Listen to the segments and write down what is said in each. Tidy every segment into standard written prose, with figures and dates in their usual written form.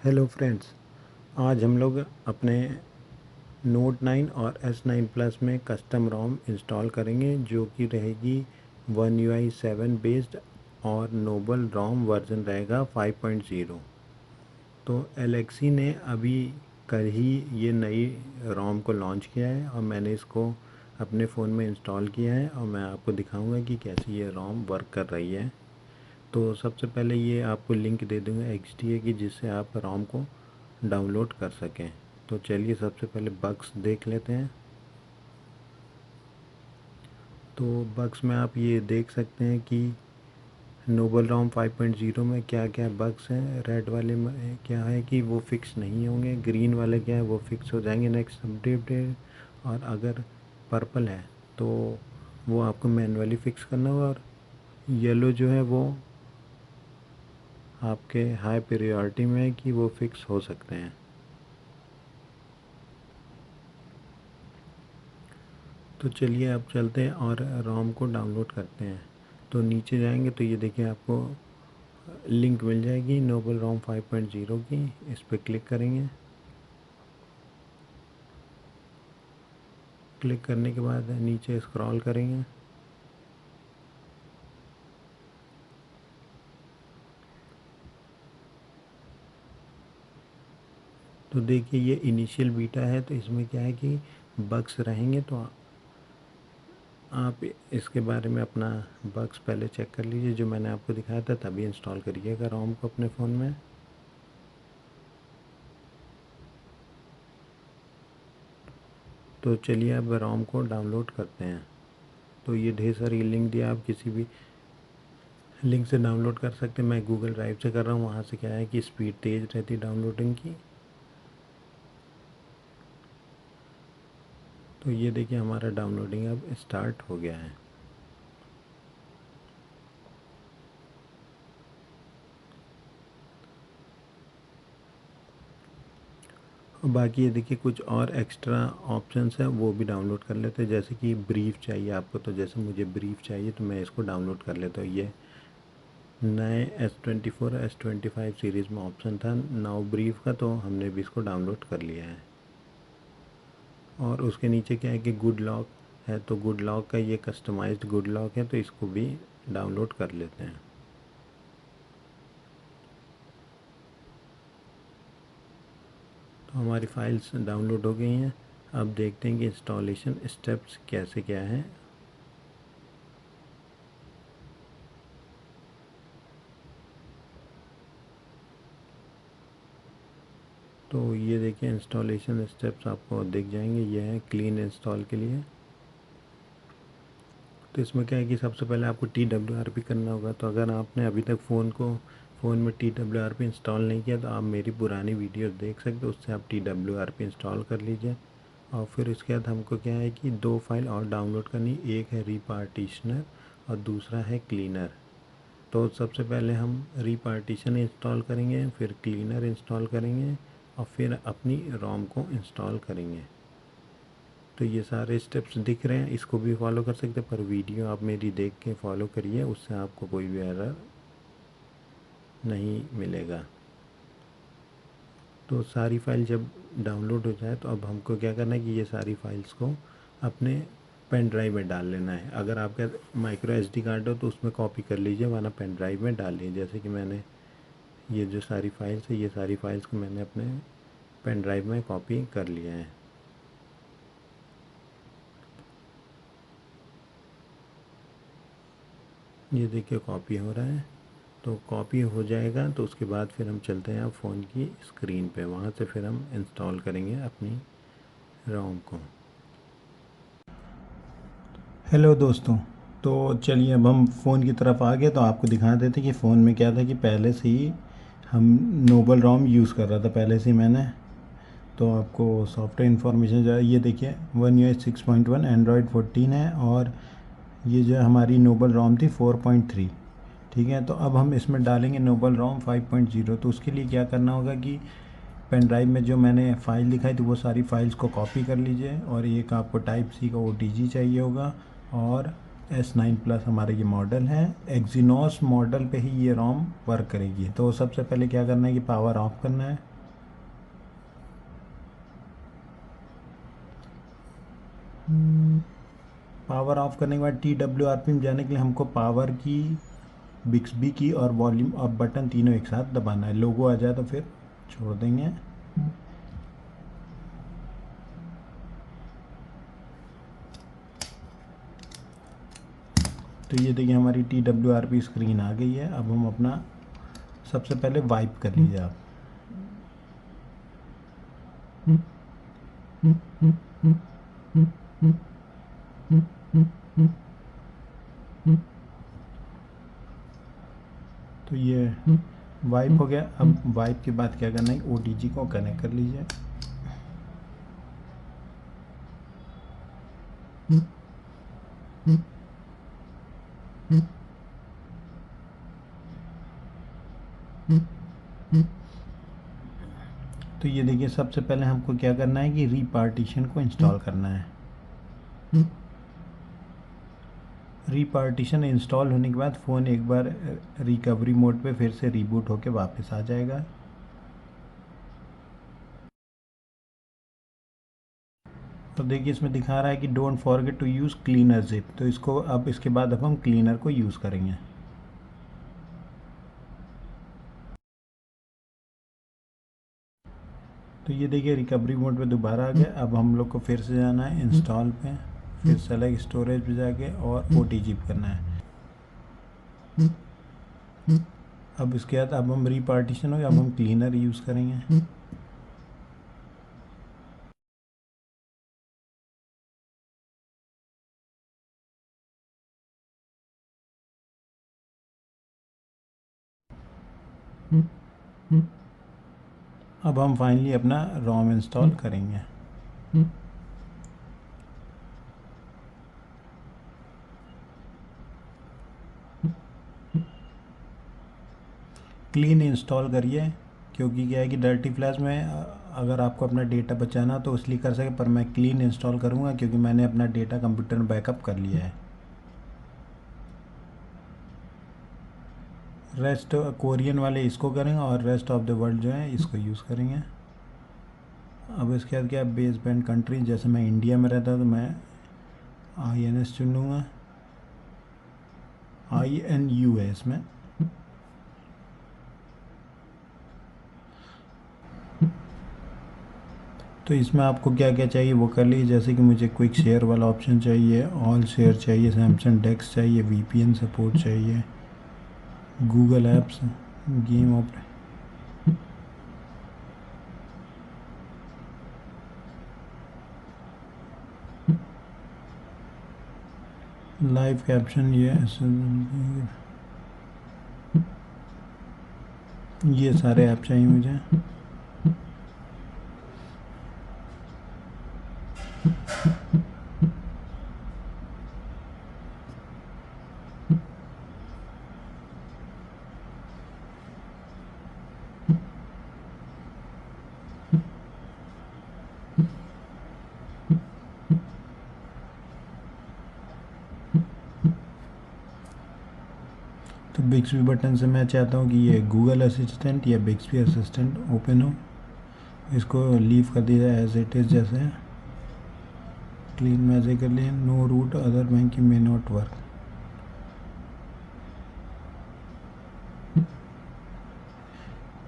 Hello friends, आज हम लोग अपने नोट 9 और S9 प्लस में कस्टम रोम इंस्टॉल करेंगे जो कि रहेगी वन UI 7 बेस्ड और नोबल रोम वर्जन रहेगा 5.0। तो एलेक्सी ने अभी कल ही ये नई रोम को लॉन्च किया है और मैंने इसको अपने फ़ोन में इंस्टॉल किया है और मैं आपको दिखाऊंगा कि कैसे ये रोम वर्क कर रही है। तो सबसे पहले ये आपको लिंक दे दूँगा XDA की, जिससे आप रोम को डाउनलोड कर सकें। तो चलिए सबसे पहले बग्स देख लेते हैं। तो बग्स में आप ये देख सकते हैं कि नोबल रोम 5.0 में क्या क्या बग्स हैं। रेड वाले में क्या है कि वो फिक्स नहीं होंगे, ग्रीन वाले क्या है वो फिक्स हो जाएंगे नेक्स्ट अपडेट, और अगर पर्पल है तो वो आपको मैनुअली फिक्स करना होगा, और येलो जो है वो आपके हाई प्रायोरिटी में है कि वो फिक्स हो सकते हैं। तो चलिए अब चलते हैं और रोम को डाउनलोड करते हैं। तो नीचे जाएंगे तो ये देखिए आपको लिंक मिल जाएगी नोबल रोम 5.0 की। इस पर क्लिक करेंगे। क्लिक करने के बाद नीचे स्क्रॉल करेंगे तो देखिए ये इनिशियल बीटा है, तो इसमें क्या है कि बग्स रहेंगे। तो आप इसके बारे में अपना बग्स पहले चेक कर लीजिए, जो मैंने आपको दिखाया था, तभी इंस्टॉल करिएगा रोम को अपने फ़ोन में। तो चलिए अब रोम को डाउनलोड करते हैं। तो ये ढेर सारी लिंक दिया, आप किसी भी लिंक से डाउनलोड कर सकते हैं। मैं गूगल ड्राइव से कर रहा हूँ, वहाँ से क्या है कि स्पीड तेज़ रहती डाउनलोडिंग की। तो ये देखिए हमारा डाउनलोडिंग अब स्टार्ट हो गया है। और बाकी ये देखिए कुछ और एक्स्ट्रा ऑप्शंस हैं, वो भी डाउनलोड कर लेते हैं। जैसे कि ब्रीफ चाहिए आपको, तो जैसे मुझे ब्रीफ चाहिए तो मैं इसको डाउनलोड कर लेता हूँ। ये नए S24 S25 सीरीज़ में ऑप्शन था नाउ ब्रीफ का, तो हमने भी इसको डाउनलोड कर लिया है। और उसके नीचे क्या है कि गुड लॉक है, तो गुड लॉक का ये कस्टमाइज्ड गुड लॉक है, तो इसको भी डाउनलोड कर लेते हैं। तो हमारी फाइल्स डाउनलोड हो गई हैं। अब देखते हैं कि इंस्टॉलेशन स्टेप्स कैसे क्या हैं। तो ये देखिए इंस्टॉलेशन स्टेप्स आपको दिख जाएंगे। ये है क्लीन इंस्टॉल के लिए। तो इसमें क्या है कि सबसे पहले आपको TWRP करना होगा। तो अगर आपने अभी तक फ़ोन में TWRP इंस्टॉल नहीं किया तो आप मेरी पुरानी वीडियो देख सकते हो, उससे आप TWRP इंस्टॉल कर लीजिए। और फिर उसके बाद हमको क्या है कि दो फाइल और डाउनलोड करनी, एक है रीपार्टीशनर और दूसरा है क्लीनर। तो सबसे पहले हम रीपार्टीशन इंस्टॉल करेंगे, फिर क्लीनर इंस्टॉल करेंगे और फिर अपनी रोम को इंस्टॉल करेंगे। तो ये सारे स्टेप्स दिख रहे हैं, इसको भी फॉलो कर सकते हैं, पर वीडियो आप मेरी देख के फॉलो करिए, उससे आपको कोई भी एरर नहीं मिलेगा। तो सारी फाइल जब डाउनलोड हो जाए तो अब हमको क्या करना है कि ये सारी फाइल्स को अपने पेन ड्राइव में डाल लेना है। अगर आपका माइक्रो SD कार्ड हो तो उसमें कॉपी कर लीजिए, वरना पेन ड्राइव में डाल लीजिए। जैसे कि मैंने ये जो सारी फाइल्स है, ये सारी फाइल्स को मैंने अपने पेन ड्राइव में कॉपी कर लिया है। ये देखिए कॉपी हो रहा है। तो कॉपी हो जाएगा तो उसके बाद फिर हम चलते हैं फ़ोन की स्क्रीन पे, वहाँ से फिर हम इंस्टॉल करेंगे अपनी रोम को। हेलो दोस्तों, तो चलिए अब हम फ़ोन की तरफ आ गए। तो आपको दिखा देते कि फ़ोन में क्या था कि पहले से ही हम नोबल रोम यूज़ कर रहा था पहले से ही मैंने। तो आपको सॉफ्टवेयर इन्फॉर्मेशन जो है ये देखिए वन UI 6.1 एंड्रॉयड 14 है, और ये जो हमारी नोबल रोम थी 4.3। ठीक है, तो अब हम इसमें डालेंगे नोबल रोम 5.0। तो उसके लिए क्या करना होगा कि पेन ड्राइव में जो मैंने फ़ाइल दिखाई थी वो सारी फाइल्स को कॉपी कर लीजिए, और एक आपको टाइप C का OTG चाहिए होगा, और S9 प्लस हमारा ये मॉडल है। एक्जीनोस मॉडल पे ही ये रोम वर्क करेगी। तो सबसे पहले क्या करना है कि पावर ऑफ करना है। पावर ऑफ करने के बाद TWRP में जाने के लिए हमको पावर की, बिक्सबी की और वॉल्यूम अप बटन तीनों एक साथ दबाना है। लोगो आ जाए तो फिर छोड़ देंगे। तो ये देखिए हमारी TWRP स्क्रीन आ गई है। अब हम अपना सबसे पहले वाइप कर लीजिए आप। तो ये वाइप हो गया। अब वाइप के बाद क्या करना है, OTG को कनेक्ट कर लीजिए। तो ये देखिए सबसे पहले हमको क्या करना है कि रीपार्टीशन को इंस्टॉल करना है। रीपार्टीशन इंस्टॉल होने के बाद फ़ोन एक बार रिकवरी मोड पे फिर से रीबूट होके वापस आ जाएगा। तो देखिए इसमें दिखा रहा है कि don't forget to use cleaner zip. तो इसको अब इसके बाद अब हम क्लीनर को यूज़ करेंगे। तो ये देखिए रिकवरी मोड पे दोबारा आ गया। अब हम लोग को फिर से जाना है इंस्टॉल पे, फिर सेलेक्ट स्टोरेज पे जाके और OTG पे करना है। अब इसके बाद अब हम रीपार्टीशन हो गया, अब हम क्लीनर यूज़ करेंगे। अब हम फाइनली अपना रोम इंस्टॉल करेंगे। क्लीन इंस्टॉल करिए, क्योंकि क्या है कि डर्टी फ्लैश में अगर आपको अपना डेटा बचाना तो इसलिए कर सके, पर मैं क्लीन इंस्टॉल करूँगा क्योंकि मैंने अपना डेटा कंप्यूटर में बैकअप कर लिया है। रेस्ट कोरियन वाले इसको करेंगे और रेस्ट ऑफ द वर्ल्ड जो है इसको यूज़ करेंगे। अब इसके बाद क्या है, बेस बैंड कंट्री, जैसे मैं इंडिया में रहता तो मैं INS चुन लूँगा। INU है इसमें। तो इसमें आपको क्या क्या चाहिए वो कर लीजिए, जैसे कि मुझे क्विक शेयर वाला ऑप्शन चाहिए, ऑल शेयर चाहिए, सैमसंग डेस्क चाहिए, VPN सपोर्ट चाहिए, गूगल ऐप्स, गेम ऑपरे, लाइव कैप्शन, ये सारे ऐप चाहिए मुझे। तो बिक्सबी बटन से मैं चाहता हूँ कि ये गूगल असिस्टेंट या बिक्सबी असिस्टेंट ओपन हो। इसको लीव कर दिया जाए एज इट इज़, जैसे क्लीन मैसेज कर लिए, नो रूट अदर बैंकिंग में नॉट वर्क।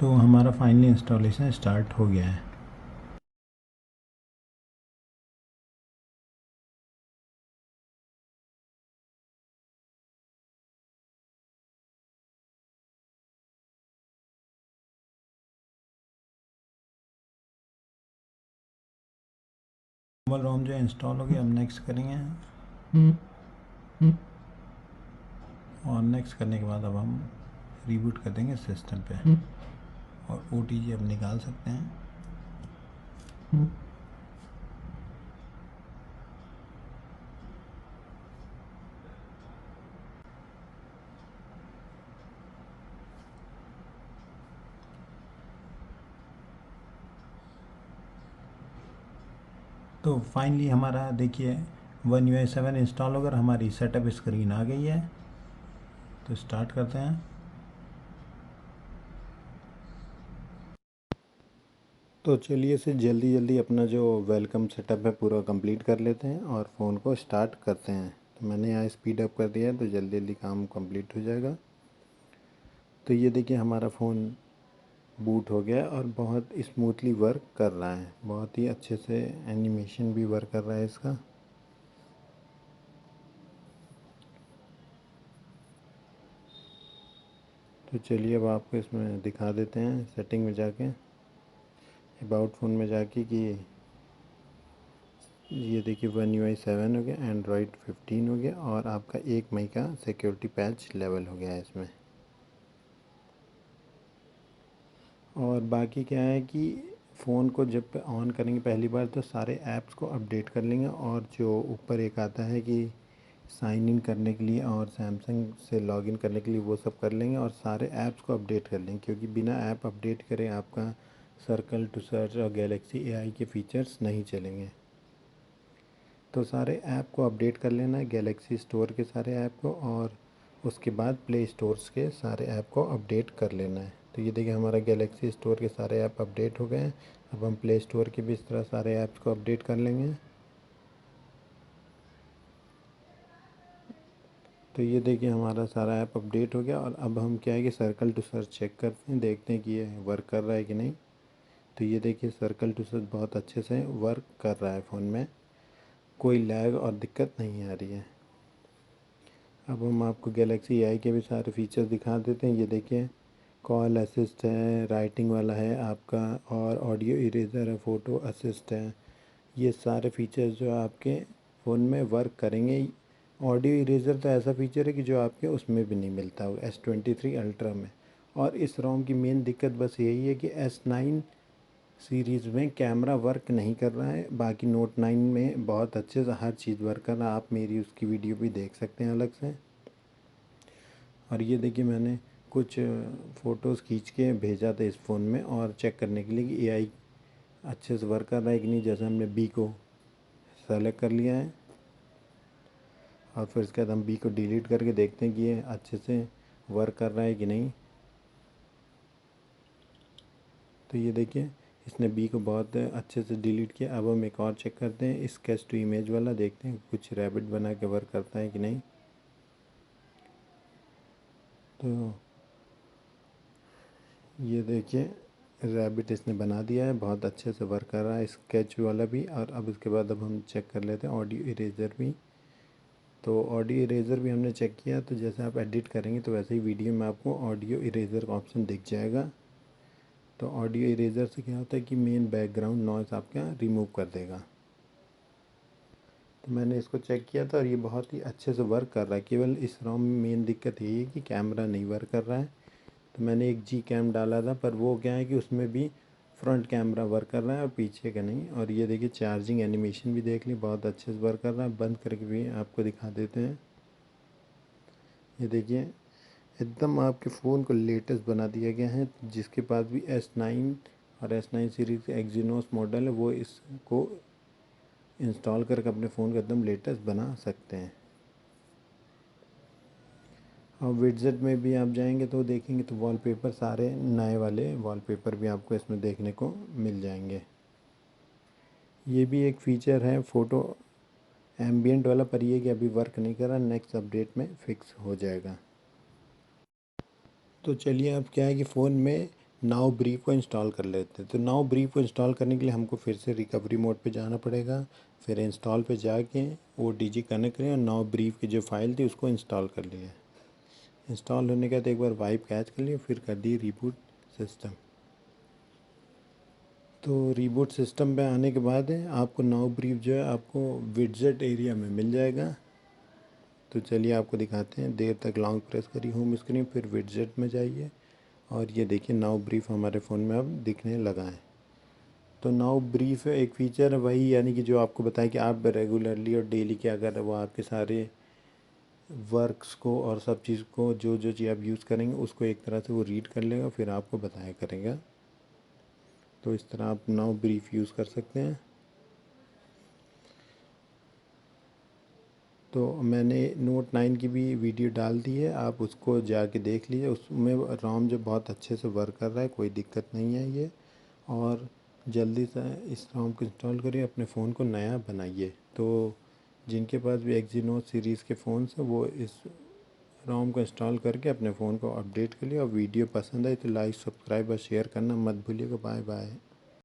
तो हमारा फाइनली इंस्टॉलेशन स्टार्ट हो गया है। नॉर्मल रोम जो इंस्टॉल हो गया, अब नेक्स्ट करेंगे। और नेक्स्ट करने के बाद अब हम रीबूट कर देंगे सिस्टम पे और OTG अब निकाल सकते हैं। तो फाइनली हमारा देखिए One UI 7 इंस्टॉल होकर हमारी सेटअप स्क्रीन आ गई है। तो स्टार्ट करते हैं। तो चलिए इसे जल्दी जल्दी अपना जो वेलकम सेटअप है पूरा कंप्लीट कर लेते हैं और फ़ोन को स्टार्ट करते हैं। तो मैंने यहाँ स्पीड अप कर दिया है, तो जल्दी जल्दी काम कंप्लीट हो जाएगा। तो ये देखिए हमारा फ़ोन बूट हो गया और बहुत स्मूथली वर्क कर रहा है, बहुत ही अच्छे से एनिमेशन भी वर्क कर रहा है इसका। तो चलिए अब आपको इसमें दिखा देते हैं सेटिंग में जाके, अबाउट फ़ोन में जाके कि ये देखिए वन UI 7 हो गया, एंड्रॉयड 15 हो गया और आपका 1 मई का सिक्योरिटी पैच लेवल हो गया है इसमें। और बाकी क्या है कि फ़ोन को जब ऑन करेंगे पहली बार तो सारे ऐप्स को अपडेट कर लेंगे, और जो ऊपर एक आता है कि साइन इन करने के लिए और सैमसंग से लॉगिन करने के लिए, वो सब कर लेंगे और सारे ऐप्स को अपडेट कर लेंगे, क्योंकि बिना ऐप अपडेट करे आपका सर्कल टू सर्च और गैलेक्सी AI के फीचर्स नहीं चलेंगे। तो सारे ऐप को अपडेट कर लेना है, गैलेक्सी स्टोर के सारे ऐप को, और उसके बाद प्ले स्टोर्स के सारे ऐप को अपडेट कर लेना है। तो ये देखिए हमारा गैलेक्सी स्टोर के सारे ऐप अपडेट हो गए हैं। अब हम प्ले स्टोर के भी इस तरह सारे ऐप्स को अपडेट कर लेंगे। तो ये देखिए हमारा सारा ऐप अपडेट हो गया, और अब हम क्या है कि सर्कल टू सर्च चेक करते हैं, देखते हैं कि ये वर्क कर रहा है कि नहीं। तो ये देखिए सर्कल टू सर्च बहुत अच्छे से वर्क कर रहा है फ़ोन में, कोई लैग और दिक्कत नहीं आ रही है। अब हम आपको गैलेक्सी AI के भी सारे फीचर्स दिखा देते हैं। ये देखिए कॉल असिस्ट है, राइटिंग वाला है आपका, और ऑडियो इरेज़र है, फ़ोटो असिस्ट है। ये सारे फीचर्स जो आपके फ़ोन में वर्क करेंगे। ऑडियो इरेज़र तो ऐसा फ़ीचर है कि जो आपके उसमें भी नहीं मिलता होगा S23 अल्ट्रा में। और इस रोम की मेन दिक्कत बस यही है कि S9 सीरीज़ में कैमरा वर्क नहीं कर रहा है। बाकी नोट 9 में बहुत अच्छे से हर चीज़ वर्क कर रहा है, आप मेरी उसकी वीडियो भी देख सकते हैं अलग से। और ये देखिए मैंने कुछ फ़ोटोज़ खींच के भेजा था इस फ़ोन में, और चेक करने के लिए कि AI अच्छे से वर्क कर रहा है कि नहीं। जैसे हमने बी को सेलेक्ट कर लिया है, और फिर इसके बाद हम बी को डिलीट करके देखते हैं कि ये अच्छे से वर्क कर रहा है कि नहीं। तो ये देखिए इसने बी को बहुत अच्छे से डिलीट किया। अब हम एक और चेक करते हैं, स्केच टू इमेज वाला, देखते हैं कुछ रैबिट बना के वर्क करता है कि नहीं। तो ये देखिए रैबिट इसने बना दिया है, बहुत अच्छे से वर्क कर रहा है स्केच वाला भी। और अब इसके बाद अब हम चेक कर लेते हैं ऑडियो इरेज़र भी। तो ऑडियो इरेज़र भी हमने चेक किया, तो जैसे आप एडिट करेंगे तो वैसे ही वीडियो में आपको ऑडियो इरेज़र का ऑप्शन दिख जाएगा। तो ऑडियो इरेज़र से क्या होता है कि मेन बैकग्राउंड नॉइज़ आपका रिमूव कर देगा। तो मैंने इसको चेक किया था और ये बहुत ही अच्छे से वर्क कर रहा है। केवल इस रोम में मेन दिक्कत यही है कि कैमरा नहीं वर्क कर रहा है। तो मैंने एक जी कैम डाला था, पर वो क्या है कि उसमें भी फ्रंट कैमरा वर्क कर रहा है और पीछे का नहीं। और ये देखिए चार्जिंग एनिमेशन भी देख ली, बहुत अच्छे से वर्क कर रहा है। बंद करके भी आपको दिखा देते हैं। ये देखिए एकदम आपके फ़ोन को लेटेस्ट बना दिया गया है। जिसके पास भी S9 और S9 सीरीज़ के एक्जीनोस मॉडल है, वो इसको इंस्टॉल करके अपने फ़ोन को एकदम लेटेस्ट बना सकते हैं। और विडजेट में भी आप जाएंगे तो देखेंगे तो वॉलपेपर सारे नए वाले वॉलपेपर भी आपको इसमें देखने को मिल जाएंगे। ये भी एक फ़ीचर है फ़ोटो एम्बियंट वाला, पर ये कि अभी वर्क नहीं कर रहा, नेक्स्ट अपडेट में फ़िक्स हो जाएगा। तो चलिए अब क्या है कि फ़ोन में नाउ ब्रीफ को इंस्टॉल कर लेते हैं। तो नाउ ब्रीफ को इंस्टॉल करने के लिए हमको फिर से रिकवरी मोड पे जाना पड़ेगा, फिर इंस्टॉल पे जाके OTG कनेक्ट करें और नाउ ब्रीफ की जो फाइल थी उसको इंस्टॉल कर लिए। इंस्टॉल होने के बाद एक बार वाइप कैच कर लिए, फिर कर दिए रिबूट सिस्टम। तो रिबूट सिस्टम पे आने के बाद आपको नाउ ब्रीफ जो है आपको विडजेट एरिया में मिल जाएगा। तो चलिए आपको दिखाते हैं। देर तक लॉन्ग प्रेस करिए होम स्क्रीन, फिर विडजेट में जाइए, और ये देखिए नाउ ब्रीफ हमारे फ़ोन में अब दिखने लगा है। तो नाउ ब्रीफ एक फ़ीचर है वही, यानी कि जो आपको बताए कि आप रेगुलरली और डेली क्या कर रहे हो, वो आपके सारे वर्क्स को और सब चीज़ को, जो जो चीज़ आप यूज़ करेंगे उसको एक तरह से वो रीड कर लेगा, फिर आपको बताया करेगा। तो इस तरह आप नाउ ब्रीफ यूज़ कर सकते हैं। तो मैंने नोट 9 की भी वीडियो डाल दी है, आप उसको जाके देख लीजिए। उसमें रोम जो बहुत अच्छे से वर्क कर रहा है, कोई दिक्कत नहीं है ये। और जल्दी से इस रोम को इंस्टॉल करिए, अपने फ़ोन को नया बनाइए। तो जिनके पास भी एक्जीनोस सीरीज़ के फ़ोन्स हैं वो इस रोम को इंस्टॉल करके अपने फ़ोन को अपडेट कर लिया। और वीडियो पसंद आई तो लाइक, सब्सक्राइब और शेयर करना मत भूलिएगा। Bye bye.